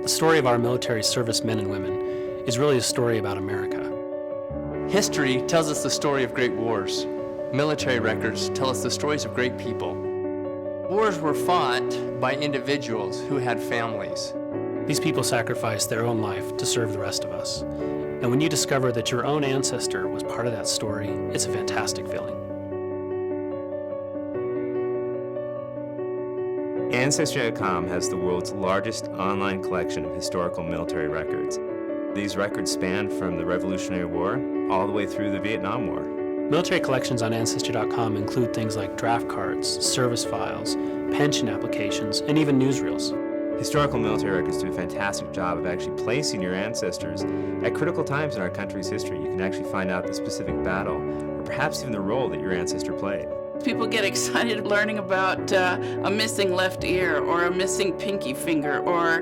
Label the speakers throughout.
Speaker 1: The story of our military servicemen and women is really a story about America.
Speaker 2: History tells us the story of great wars. Military records tell us the stories of great people. Wars were fought by individuals who had families.
Speaker 1: These people sacrificed their own life to serve the rest of us. And when you discover that your own ancestor was part of that story, it's a fantastic feeling.
Speaker 3: Ancestry.com has the world's largest online collection of historical military records. These records span from the Revolutionary War all the way through the Vietnam War.
Speaker 1: Military collections on Ancestry.com include things like draft cards, service files, pension applications, and even newsreels.
Speaker 3: Historical military records do a fantastic job of actually placing your ancestors at critical times in our country's history. You can actually find out the specific battle, or perhaps even the role that your ancestor played.
Speaker 4: People get excited learning about a missing left ear or a missing pinky finger or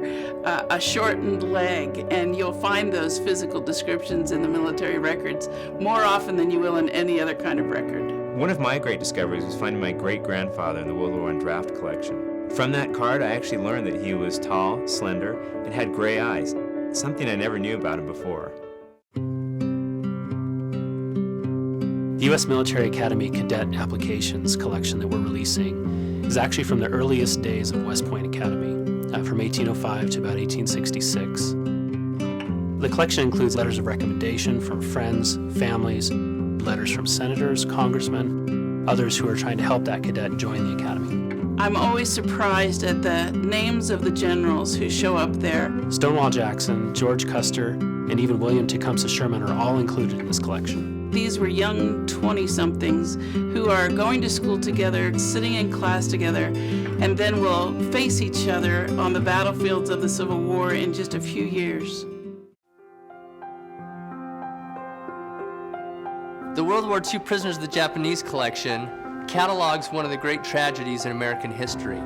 Speaker 4: a shortened leg, and you'll find those physical descriptions in the military records more often than you will in any other kind of record.
Speaker 3: One of my great discoveries was finding my great-grandfather in the World War I draft collection. From that card, I actually learned that he was tall, slender, and had gray eyes, something I never knew about him before.
Speaker 1: The U.S. Military Academy Cadet Applications collection that we're releasing is actually from the earliest days of West Point Academy, from 1805 to about 1866. The collection includes letters of recommendation from friends, families, letters from senators, congressmen, others who are trying to help that cadet join the academy.
Speaker 4: I'm always surprised at the names of the generals who show up there.
Speaker 1: Stonewall Jackson, George Custer, and even William Tecumseh Sherman are all included in this collection.
Speaker 4: These were young 20-somethings who are going to school together, sitting in class together, and then will face each other on the battlefields of the Civil War in just a few years.
Speaker 2: The World War II Prisoners of the Japanese collection catalogs one of the great tragedies in American history.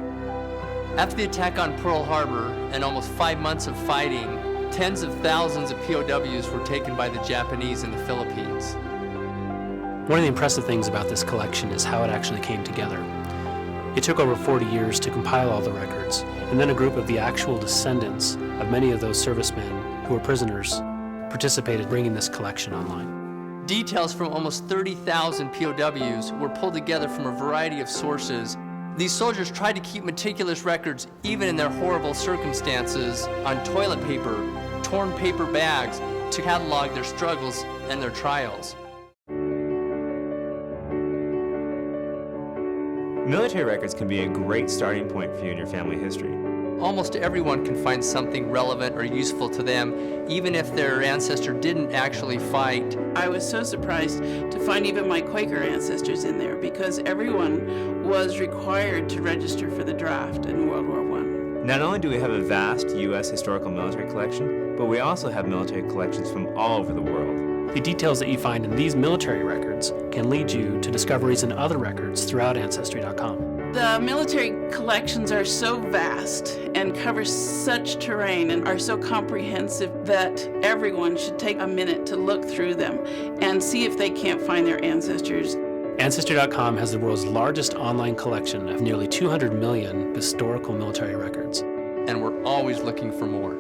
Speaker 2: After the attack on Pearl Harbor and almost 5 months of fighting, tens of thousands of POWs were taken by the Japanese in the Philippines.
Speaker 1: One of the impressive things about this collection is how it actually came together. It took over 40 years to compile all the records, and then a group of the actual descendants of many of those servicemen who were prisoners participated in bringing this collection online.
Speaker 2: Details from almost 30,000 POWs were pulled together from a variety of sources. These soldiers tried to keep meticulous records, even in their horrible circumstances, on toilet paper, torn paper bags, to catalog their struggles and their trials.
Speaker 3: Military records can be a great starting point for you in your family history.
Speaker 2: Almost everyone can find something relevant or useful to them, even if their ancestor didn't actually fight.
Speaker 4: I was so surprised to find even my Quaker ancestors in there because everyone was required to register for the draft in World War I.
Speaker 3: Not only do we have a vast U.S. historical military collection, but we also have military collections from all over the world.
Speaker 1: The details that you find in these military records can lead you to discoveries in other records throughout Ancestry.com.
Speaker 4: The military collections are so vast and cover such terrain and are so comprehensive that everyone should take a minute to look through them and see if they can't find their ancestors.
Speaker 1: Ancestry.com has the world's largest online collection of nearly 200 million historical military records.
Speaker 2: And we're always looking for more.